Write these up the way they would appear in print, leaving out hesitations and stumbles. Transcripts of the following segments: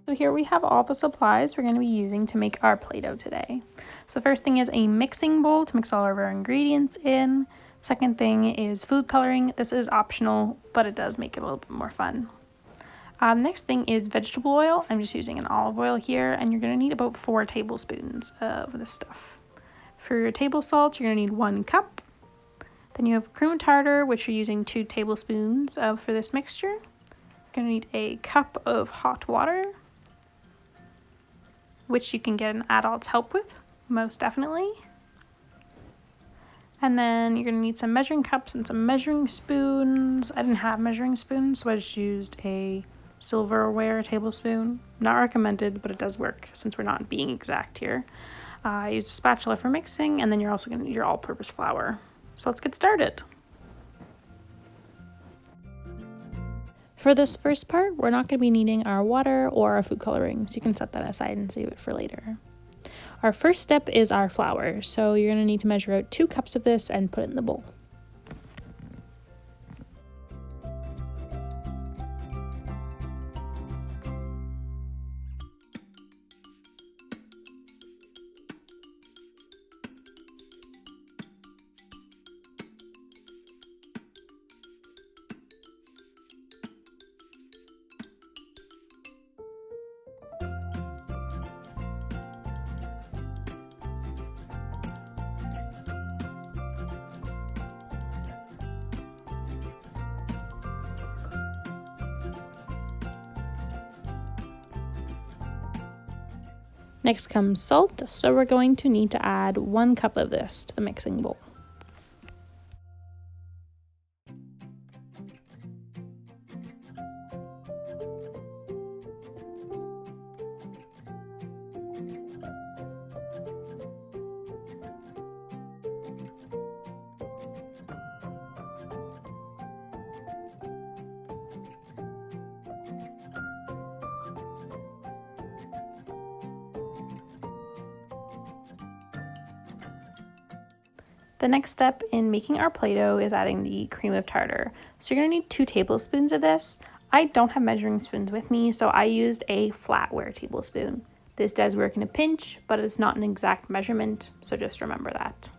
So here we have all the supplies we're going to be using to make our Play-Doh today. So the first thing is a mixing bowl to mix all of our ingredients in. Second thing is food coloring. This is optional, but it does make it a little bit more fun. Next thing is vegetable oil. I'm just using an olive oil here, and you're going to need about 4 tablespoons of this stuff. For your table salt, you're going to need 1 cup. Then you have cream tartar, which you're using 2 tablespoons of for this mixture. You're going to need a cup of hot water, which you can get an adult's help with, most definitely. And then you're going to need some measuring cups and some measuring spoons. I didn't have measuring spoons, so I just used a silverware tablespoon. Not recommended, but it does work since we're not being exact here. I used a spatula for mixing, and then you're also going to need your all-purpose flour. So let's get started. For this first part, we're not going to be needing our water or our food coloring, so you can set that aside and save it for later. Our first step is our flour, so you're going to need to measure out 2 cups of this and put it in the bowl. Next comes salt, so we're going to need to add 1 cup of this to the mixing bowl. The next step in making our Play-Doh is adding the cream of tartar. So you're going to need 2 tablespoons of this. I don't have measuring spoons with me, so I used a flatware tablespoon. This does work in a pinch, but it's not an exact measurement, so just remember that.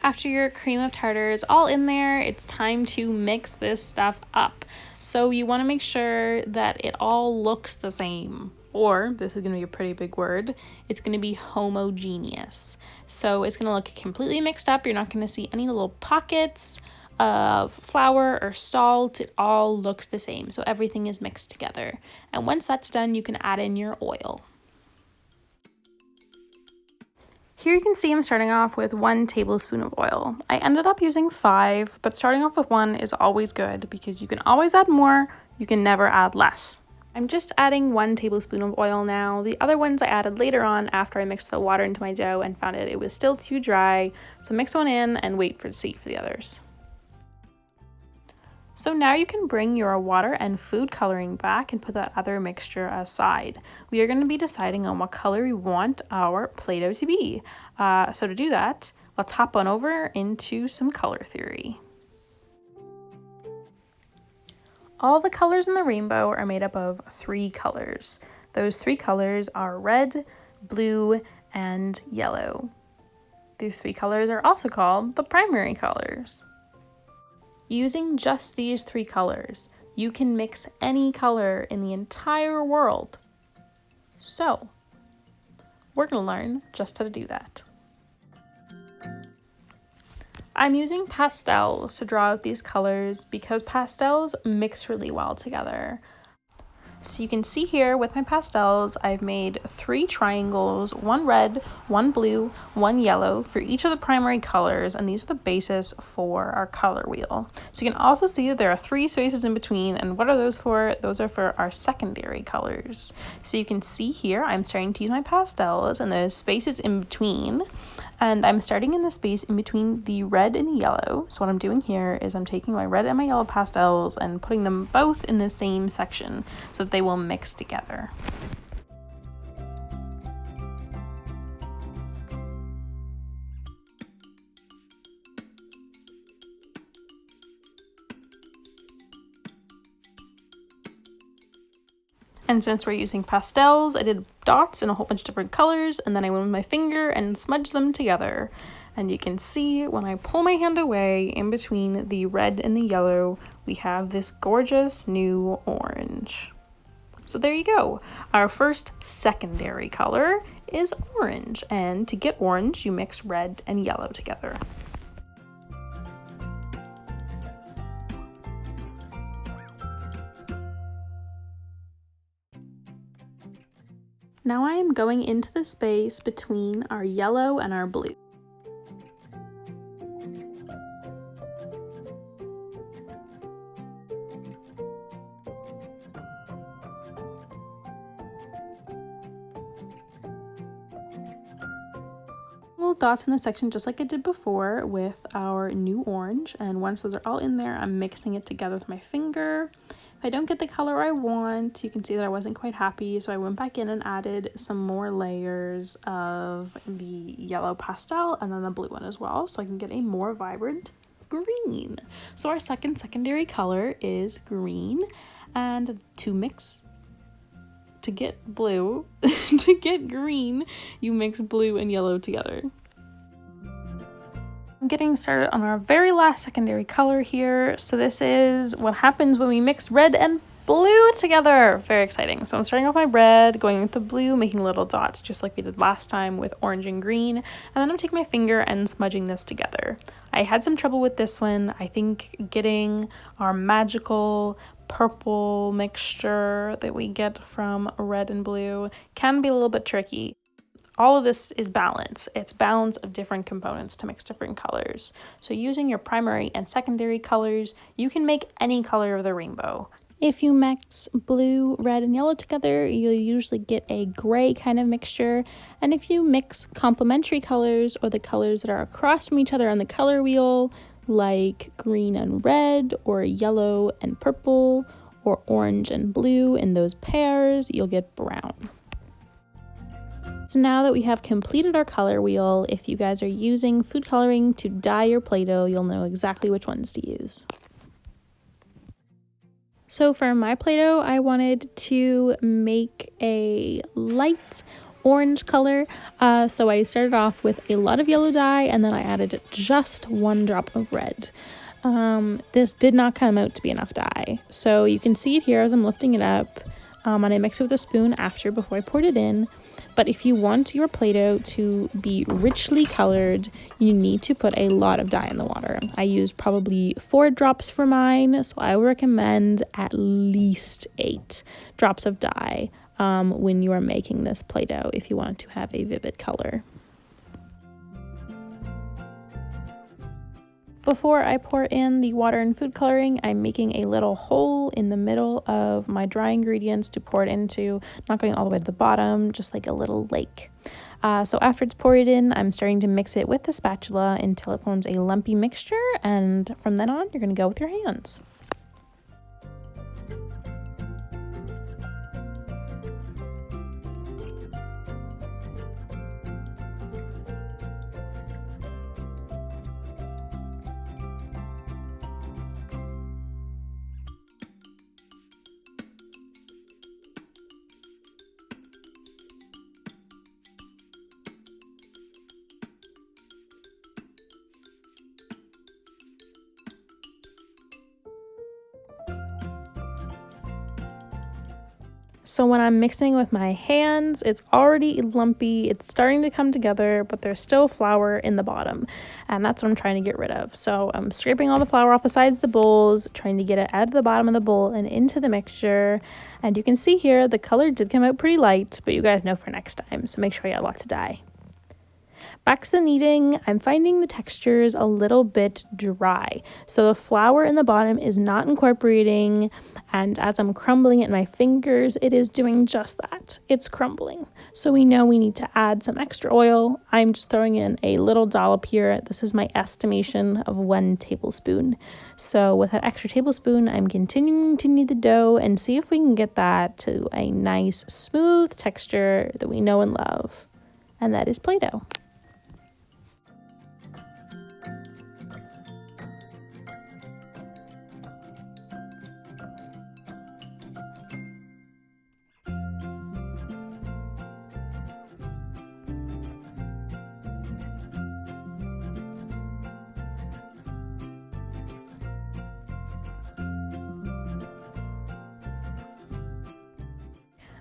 After your cream of tartar is all in there, it's time to mix this stuff up. So you want to make sure that it all looks the same, or this is going to be a pretty big word, it's going to be homogeneous. So it's going to look completely mixed up. You're not going to see any little pockets of flour or salt. It all looks the same. So everything is mixed together. And once that's done, you can add in your oil. Here you can see I'm starting off with 1 tablespoon of oil. I ended up using 5, but starting off with 1 is always good because you can always add more, you can never add less. I'm just adding 1 tablespoon of oil now. The other ones I added later on after I mixed the water into my dough and found it was still too dry, so mix one in and wait to see for the others. So now you can bring your water and food coloring back and put that other mixture aside. We are going to be deciding on what color we want our Play-Doh to be. So to do that, let's hop on over into some color theory. All the colors in the rainbow are made up of 3 colors. Those 3 colors are red, blue, and yellow. These 3 colors are also called the primary colors. Using just these 3 colors, you can mix any color in the entire world. So, we're going to learn just how to do that. I'm using pastels to draw out these colors because pastels mix really well together. So you can see here with my pastels, I've made 3 triangles, 1 red, 1 blue, 1 yellow for each of the primary colors, and these are the basis for our color wheel. So you can also see that there are 3 spaces in between, and what are those for? Those are for our secondary colors. So you can see here, I'm starting to use my pastels and those spaces in between And I'm starting in the space in between the red and the yellow. So what I'm doing here is I'm taking my red and my yellow pastels and putting them both in the same section so that they will mix together. And since we're using pastels, I did dots in a whole bunch of different colors, and then I went with my finger and smudged them together. And you can see when I pull my hand away, in between the red and the yellow, we have this gorgeous new orange. So there you go. Our first secondary color is orange, and to get orange, you mix red and yellow together. Now I am going into the space between our yellow and our blue. Little dots in the section just like I did before with our new orange, and once those are all in there, I'm mixing it together with my finger. If I don't get the color I want, you can see that I wasn't quite happy, so I went back in and added some more layers of the yellow pastel and then the blue one as well, so I can get a more vibrant green. So our second secondary color is green, and to get blue, to get green, you mix blue and yellow together. I'm getting started on our very last secondary color here. So this is what happens when we mix red and blue together. Very exciting. So I'm starting off my red, going with the blue, making little dots just like we did last time with orange and green. And then I'm taking my finger and smudging this together. I had some trouble with this one. I think getting our magical purple mixture that we get from red and blue can be a little bit tricky. All of this is balance. It's balance of different components to mix different colors. So using your primary and secondary colors, you can make any color of the rainbow. If you mix blue, red, and yellow together, you'll usually get a gray kind of mixture. And if you mix complementary colors, or the colors that are across from each other on the color wheel, like green and red, or yellow and purple, or orange and blue in those pairs, you'll get brown. So now that we have completed our color wheel, if you guys are using food coloring to dye your Play-Doh, you'll know exactly which ones to use. So for my Play-Doh, I wanted to make a light orange color. So I started off with a lot of yellow dye, and then I added just 1 drop of red. This did not come out to be enough dye. So you can see it here as I'm lifting it up, and I mix it with a spoon before I poured it in. But if you want your Play-Doh to be richly colored, you need to put a lot of dye in the water. I used probably 4 drops for mine, so I would recommend at least 8 drops of dye when you are making this Play-Doh if you want to have a vivid color. Before I pour in the water and food coloring, I'm making a little hole in the middle of my dry ingredients to pour it into, not going all the way to the bottom, just like a little lake. So after it's poured in, I'm starting to mix it with the spatula until it forms a lumpy mixture, and from then on, you're going to go with your hands. So when I'm mixing with my hands, it's already lumpy, it's starting to come together, but there's still flour in the bottom, and that's what I'm trying to get rid of. So I'm scraping all the flour off the sides of the bowls, trying to get it out of the bottom of the bowl and into the mixture. And you can see here, the color did come out pretty light, but you guys know for next time, so make sure you add lots of dye. Back to the kneading, I'm finding the textures a little bit dry. So the flour in the bottom is not incorporating, and as I'm crumbling it in my fingers, it is doing just that. It's crumbling. So we know we need to add some extra oil. I'm just throwing in a little dollop here. This is my estimation of 1 tablespoon. So with that extra tablespoon, I'm continuing to knead the dough and see if we can get that to a nice smooth texture that we know and love. And that is Play-Doh.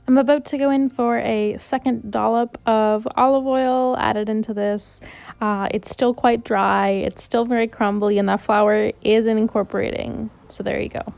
I'm about to go in for a second dollop of olive oil added into this. It's still quite dry, it's still very crumbly, and that flour isn't incorporating. So there you go.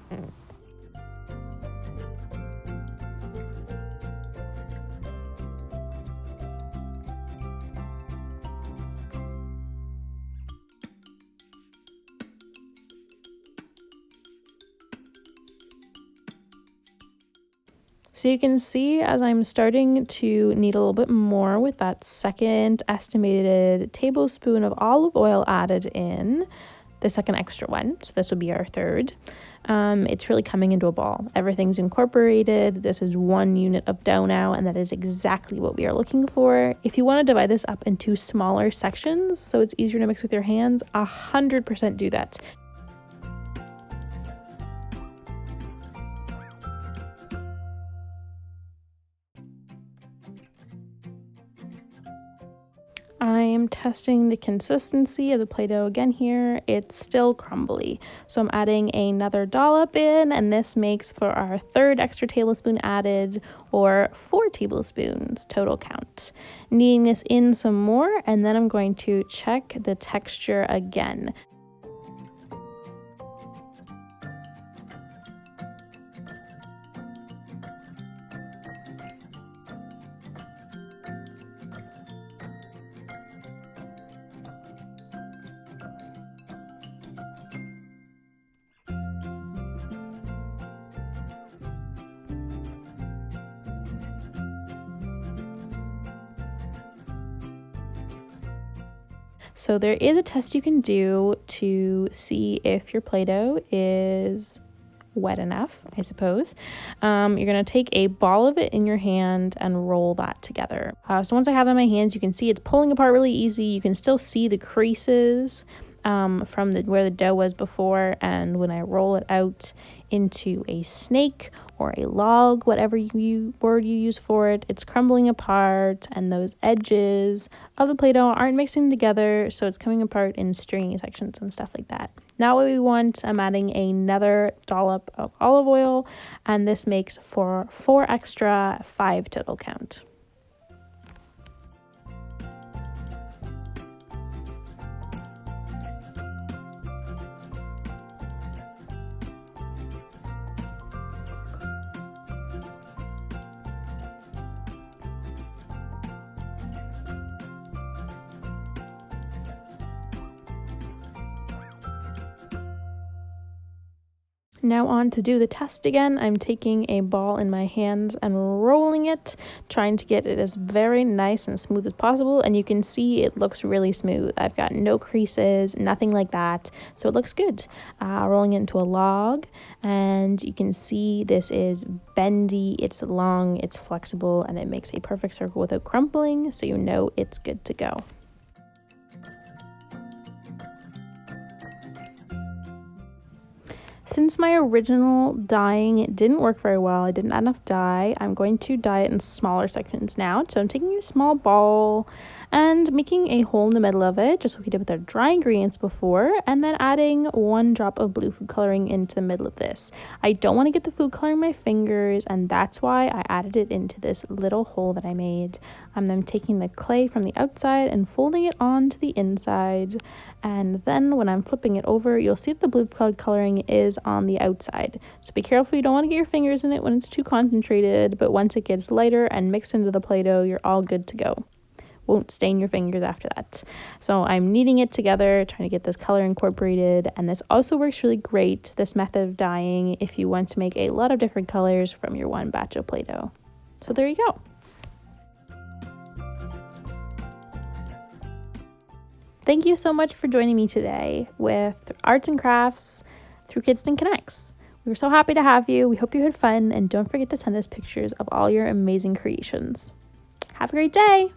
So you can see as I'm starting to knead a little bit more with that second estimated tablespoon of olive oil added in, the second extra one, so this would be our third, it's really coming into a ball. Everything's incorporated. This is 1 unit of dough now, and that is exactly what we are looking for. If you want to divide this up into smaller sections so it's easier to mix with your hands, 100% do that. I'm testing the consistency of the Play-Doh again here. It's still crumbly. So I'm adding another dollop in, and this makes for our third extra tablespoon added, or 4 tablespoons total count. Kneading this in some more, and then I'm going to check the texture again. So there is a test you can do to see if your Play-Doh is wet enough, I suppose. You're going to take a ball of it in your hand and roll that together. So once I have it in my hands, you can see it's pulling apart really easy. You can still see the creases from where the dough was before, and when I roll it out into a snake or a log, whatever word you use for it, it's crumbling apart, and those edges of the Play-Doh aren't mixing together, so it's coming apart in stringy sections and stuff like that. Now what we want, I'm adding another dollop of olive oil, and this makes for 4 extra, 5 total count. Now on to do the test again. I'm taking a ball in my hands and rolling it, trying to get it as very nice and smooth as possible, and you can see it looks really smooth. I've got no creases, nothing like that, so it looks good. Rolling it into a log, and you can see this is bendy, it's long, it's flexible, and it makes a perfect circle without crumbling, so you know it's good to go. Since my original dyeing didn't work very well, I didn't add enough dye, I'm going to dye it in smaller sections now. So I'm taking a small ball and making a hole in the middle of it, just like we did with our dry ingredients before, and then adding 1 drop of blue food coloring into the middle of this. I don't want to get the food coloring in my fingers, and that's why I added it into this little hole that I made. I'm then taking the clay from the outside and folding it onto the inside, and then when I'm flipping it over, you'll see that the blue coloring is on the outside. So be careful, you don't want to get your fingers in it when it's too concentrated, but once it gets lighter and mixed into the Play-Doh, you're all good to go. won't stain your fingers after that. So I'm kneading it together, trying to get this color incorporated, and this also works really great, this method of dyeing, if you want to make a lot of different colors from your one batch of Play-Doh. So there you go. Thank you so much for joining me today with Arts and Crafts through Kidston Connects. We were so happy to have you. We hope you had fun, and don't forget to send us pictures of all your amazing creations. Have a great day!